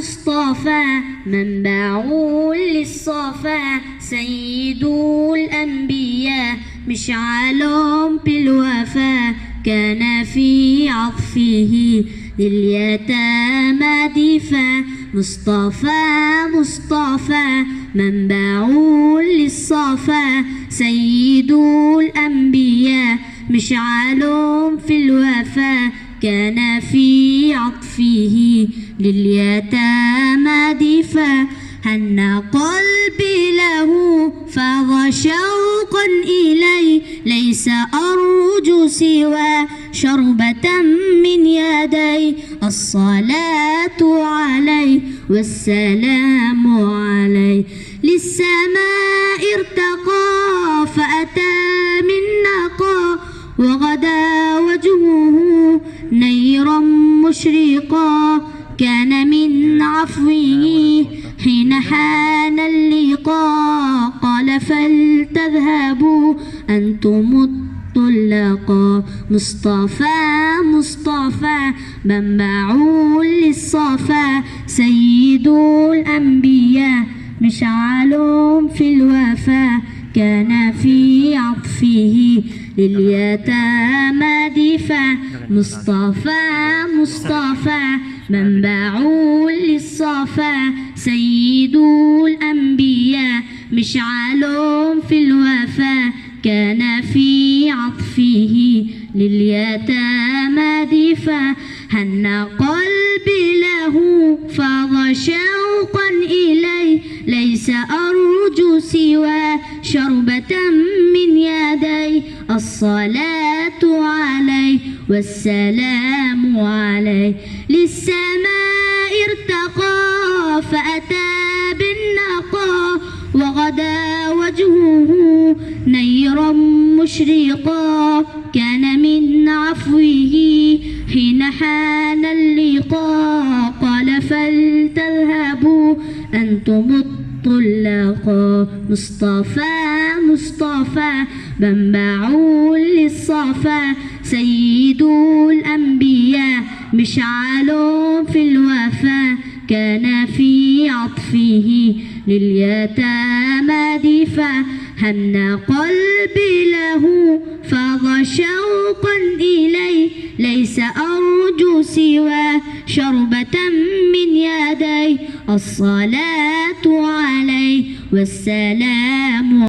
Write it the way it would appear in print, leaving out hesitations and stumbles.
مصطفى منبع للصفا سيد الأنبياء مشعل بالوفا كان في عطفه لليتامى دفا مصطفى منبع للصفا سيد الأنبياء مشعل في الوفا كان في عطفه لليتامى دفا هن قلبي له فاض شوقا إليه ليس أرجو سوى شربة من يدي الصلاة عليه والسلام عليه للسماء ارتقى فأتى من نقى وغدا وجهه نيرا مشرقا كان من عفوه حين حان اللقاء قال فلتذهبوا أنتم الطلقاء مصطفى منبع للصفا سيد الأنبياء مشعل في الوفا كان في عطفه لليتامى دفا مصطفى منبع للصفا سيد الأنبياء مشعل في الوفا كان في عطفه لليتامى دفا هن قلبي له فاض شوقا إليه ليس أرجو سوى شربة من يدي الصلاة عليه والسلام عليه للسماء ارتقى فأتى بالنقى وغدا وجهه نيرا مشرقا كان من عفوه حين حان اللقاء قال فلتذهبوا أنتم الطلقاء مصطفى منبع للصفا سيد الأنبياء مشعل في الوفا كان في عطفه لليتامى دفا هن قلبي له فاض شوقا إليه ليس أرجو سوى شربة من يدي الصلاة عليه والسلام